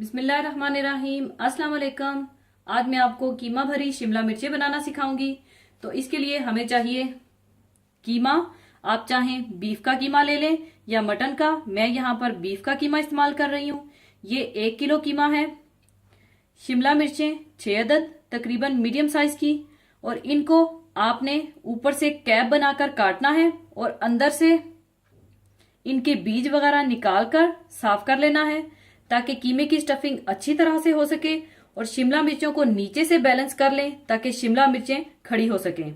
बिस्मिल्लाहिर्रहमानिर्रहीम। अस्सलाम वालेकुम। आज मैं आपको कीमा भरी शिमला मिर्चें बनाना सिखाऊंगी। तो इसके लिए हमें चाहिए कीमा। आप चाहें बीफ का कीमा ले लें या मटन का। मैं यहाँ पर बीफ का कीमा इस्तेमाल कर रही हूँ। ये 1 किलो कीमा है। शिमला मिर्चें 6 अदद, तकरीबन मीडियम साइज की। और इनको आपने ऊपर से कैप बनाकर काटना है और अंदर से इनके बीज वगैरह निकाल कर साफ कर लेना है, ताकि कीमे की स्टफिंग अच्छी तरह से हो सके। और शिमला मिर्चों को नीचे से बैलेंस कर लें ताकि शिमला मिर्चें खड़ी हो सकें।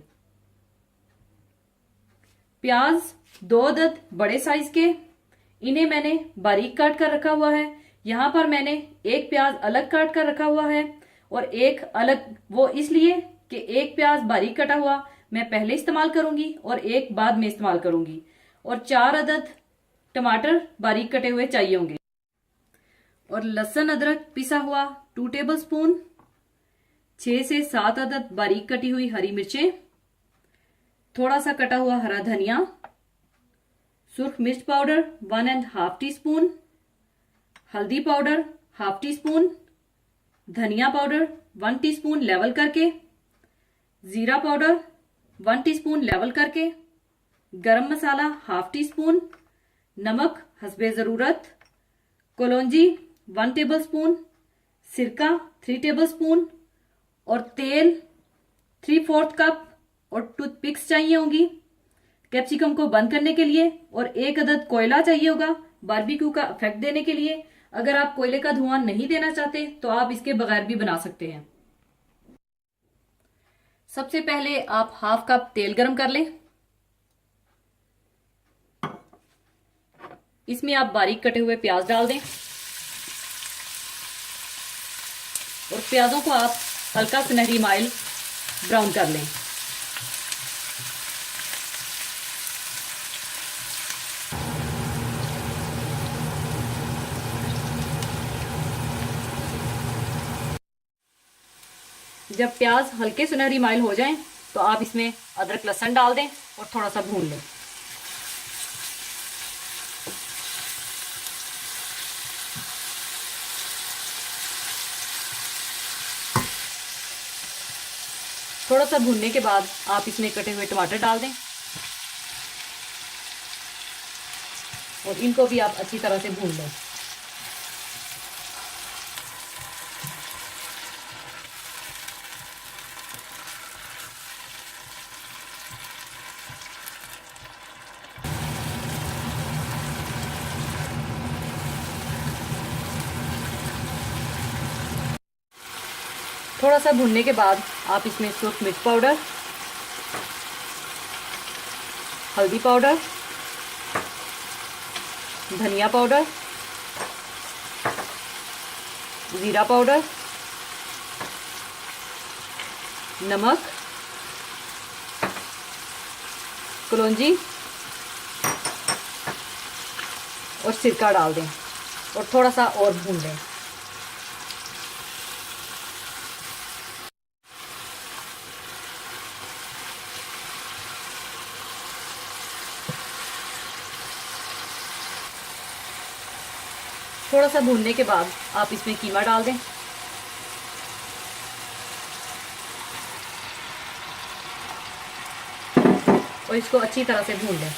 प्याज 2 अदद बड़े साइज के, इन्हें मैंने बारीक काट कर रखा हुआ है। यहां पर मैंने एक प्याज अलग काट कर रखा हुआ है और एक अलग, वो इसलिए कि एक प्याज बारीक कटा हुआ मैं पहले इस्तेमाल करूंगी और एक बाद में इस्तेमाल करूंगी। और 4 अदद टमाटर बारीक कटे हुए चाहिए होंगे। और लहसुन अदरक पिसा हुआ 2 टेबल स्पून, 6 से 7 अदद बारीक कटी हुई हरी मिर्चें, थोड़ा सा कटा हुआ हरा धनिया, सुर्ख मिर्च पाउडर 1.5 टीस्पून, हल्दी पाउडर 1/2 टीस्पून, धनिया पाउडर 1 टीस्पून लेवल करके, जीरा पाउडर 1 टीस्पून लेवल करके, गरम मसाला 1/2 टीस्पून, नमक हस्बे जरूरत, कलौंजी 1 टेबल स्पून, सिरका 3 टेबल स्पून और तेल 3/4 कप। और टूथपिक्स चाहिए होंगी कैप्सिकम को बंद करने के लिए। और 1 अदद कोयला चाहिए होगा बारबेक्यू का इफेक्ट देने के लिए। अगर आप कोयले का धुआं नहीं देना चाहते तो आप इसके बगैर भी बना सकते हैं। सबसे पहले आप 1/2 कप तेल गरम कर लें। इसमें आप बारीक कटे हुए प्याज डाल दें और प्याजों को आप हल्का सुनहरी माइल ब्राउन कर लें। जब प्याज हल्के सुनहरी माइल हो जाएं तो आप इसमें अदरक लहसुन डाल दें और थोड़ा सा भून लें। थोड़ा सा भूनने के बाद आप इसमें कटे हुए टमाटर डाल दें और इनको भी आप अच्छी तरह से भून लें। थोड़ा सा भूनने के बाद आप इसमें सूख मिर्च पाउडर, हल्दी पाउडर, धनिया पाउडर, जीरा पाउडर, नमक, कलौंजी और सिरका डाल दें और थोड़ा सा और भून लें। थोड़ा सा भूनने के बाद आप इसमें कीमा डाल दें और इसको अच्छी तरह से भून लें।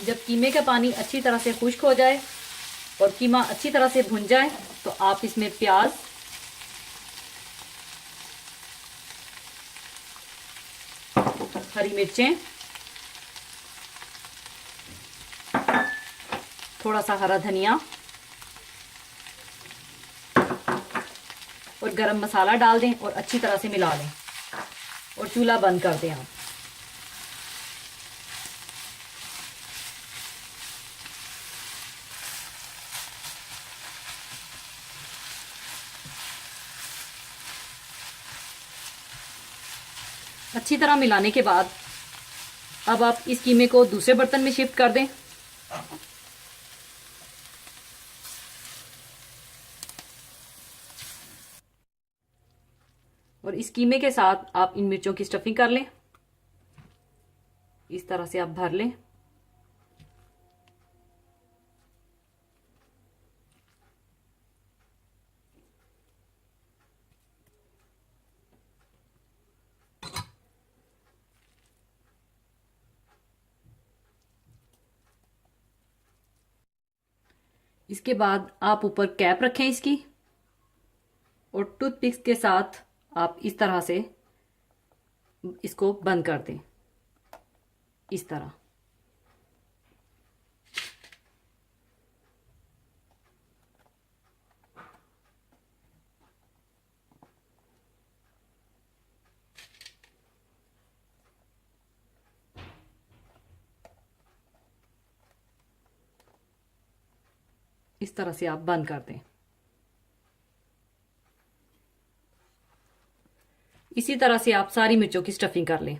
जब कीमे का पानी अच्छी तरह से खुश्क हो जाए और कीमा अच्छी तरह से भुन जाए तो आप इसमें प्याज, हरी मिर्चें, थोड़ा सा हरा धनिया और गरम मसाला डाल दें और अच्छी तरह से मिला लें और चूल्हा बंद कर दें आप। अच्छी तरह मिलाने के बाद अब आप इस कीमे को दूसरे बर्तन में शिफ्ट कर दें और इस कीमे के साथ आप इन मिर्चों की स्टफिंग कर लें। इस तरह से आप भर लें। इसके बाद आप ऊपर कैप रखें इसकी, और टूथपिक्स के साथ आप इस तरह से इसको बंद कर दें, इस तरह। इस तरह से आप बंद कर दें। इसी तरह से आप सारी मिर्चों की स्टफिंग कर लें।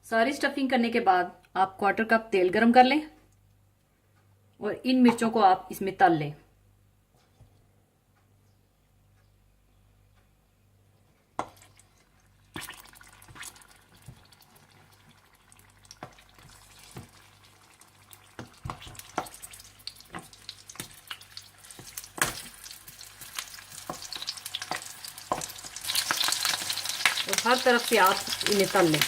सारी स्टफिंग करने के बाद आप 1/4 कप तेल गरम कर लें और इन मिर्चों को आप इसमें तल लें। और हर तरफ से आप इन्हें तल लें।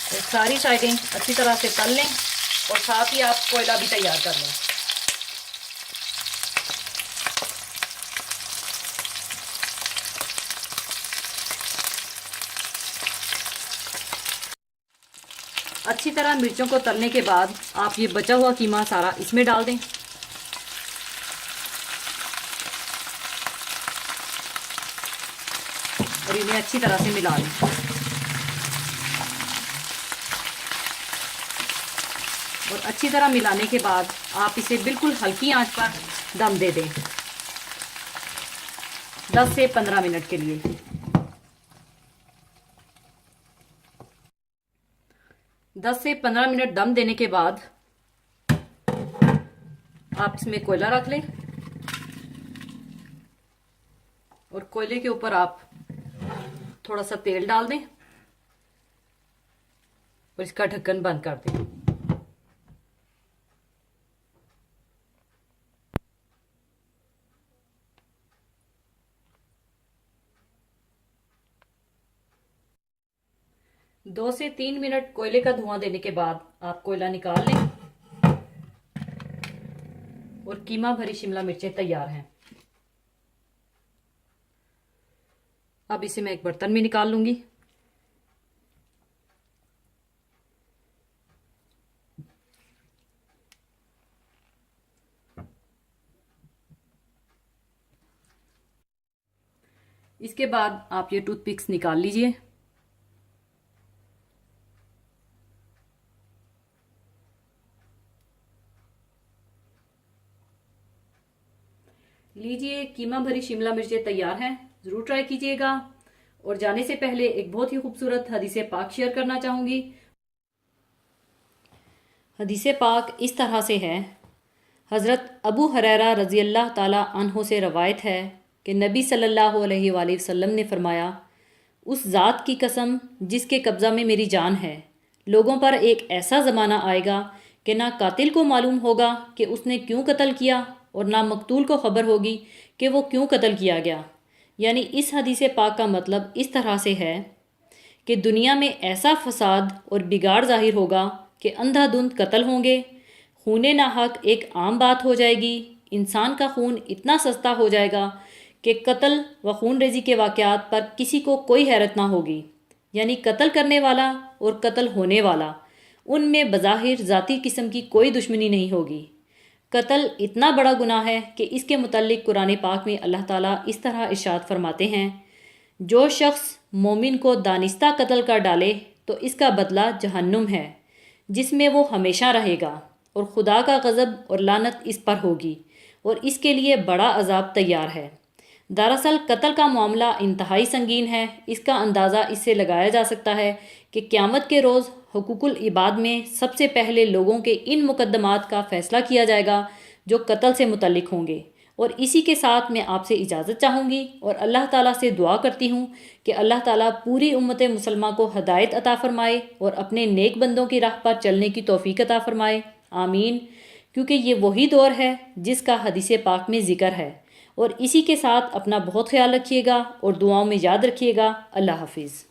तो सारी साइडें अच्छी तरह से तल लें और साथ ही आप कोयला भी तैयार कर लें। अच्छी तरह मिर्चों को तलने के बाद आप ये बचा हुआ कीमा सारा इसमें डाल दें। और इन्हें अच्छी तरह से मिला लें। और अच्छी तरह मिलाने के बाद आप इसे बिल्कुल हल्की आंच पर दम दे दें 10 से 15 मिनट के लिए। 10 से 15 मिनट दम देने के बाद आप इसमें कोयला रख लें और कोयले के ऊपर आप थोड़ा सा तेल डाल दें और इसका ढक्कन बंद कर दें। दो से 3 मिनट कोयले का धुआं देने के बाद आप कोयला निकाल लें और कीमा भरी शिमला मिर्चें तैयार हैं। अब इसे मैं एक बर्तन में निकाल लूंगी। इसके बाद आप ये टूथपिक्स निकाल लीजिए। लीजिए, कीमा भरी शिमला मिर्चें तैयार हैं। जरूर ट्राई कीजिएगा। और जाने से पहले एक बहुत ही खूबसूरत हदीस पाक शेयर करना चाहूंगी। हदीस पाक इस तरह से है। हज़रत अबू हुरैरा रज़ी अल्लाह ताला अन्हो से रवायत है कि नबी सल्लल्लाहु अलैहि वसल्लम ने फरमाया, उस ज़ात की कसम जिसके कब्ज़ा में मेरी जान है, लोगों पर एक ऐसा ज़माना आएगा कि ना कातिल को मालूम होगा कि उसने क्यों कत्ल किया और ना मकतूल को ख़बर होगी कि वो क्यों कत्ल किया गया। यानी इस हदीस पाक का मतलब इस तरह से है कि दुनिया में ऐसा फसाद और बिगाड़ ज़ाहिर होगा कि अंधाधुंध कत्ल होंगे, खून नाहक एक आम बात हो जाएगी, इंसान का खून इतना सस्ता हो जाएगा कि कत्ल व खून रेजी के वाक़यात पर किसी को कोई हैरत ना होगी। यानी कत्ल करने वाला और कत्ल होने वाला, उनमें बज़ाहिर ज़ाती किस्म की कोई दुश्मनी नहीं होगी। कत्ल इतना बड़ा गुनाह है कि इसके मुतल्लिक कुरान पाक में अल्लाह ताला इस तरह इरशाद फरमाते हैं, जो शख्स मोमिन को दानिस्ता कत्ल कर डाले तो इसका बदला जहन्नुम है, जिसमें वो हमेशा रहेगा और खुदा का गज़ब और लानत इस पर होगी और इसके लिए बड़ा अजाब तैयार है। दरअसल कत्ल का मामला इंतहाई संगीन है। इसका अंदाज़ा इससे लगाया जा सकता है कि क़यामत के रोज़ हुकूकुल इबाद में सबसे पहले लोगों के इन मुकद्दमात का फ़ैसला किया जाएगा जो कत्ल से मुतल्लिक होंगे। और इसी के साथ मैं आपसे इजाज़त चाहूँगी और अल्लाह ताला से दुआ करती हूँ कि अल्लाह ताला पूरी उम्मत मुसलमा को हदायत अता फ़रमाए और अपने नेक बंदों की राह पर चलने की तौफ़ीक अता फ़रमाए। आमीन। क्योंकि ये वही दौर है जिसका हदीस पाक में ज़िक्र है। और इसी के साथ अपना बहुत ख्याल रखिएगा और दुआओं में याद रखिएगा। अल्लाह हाफिज़।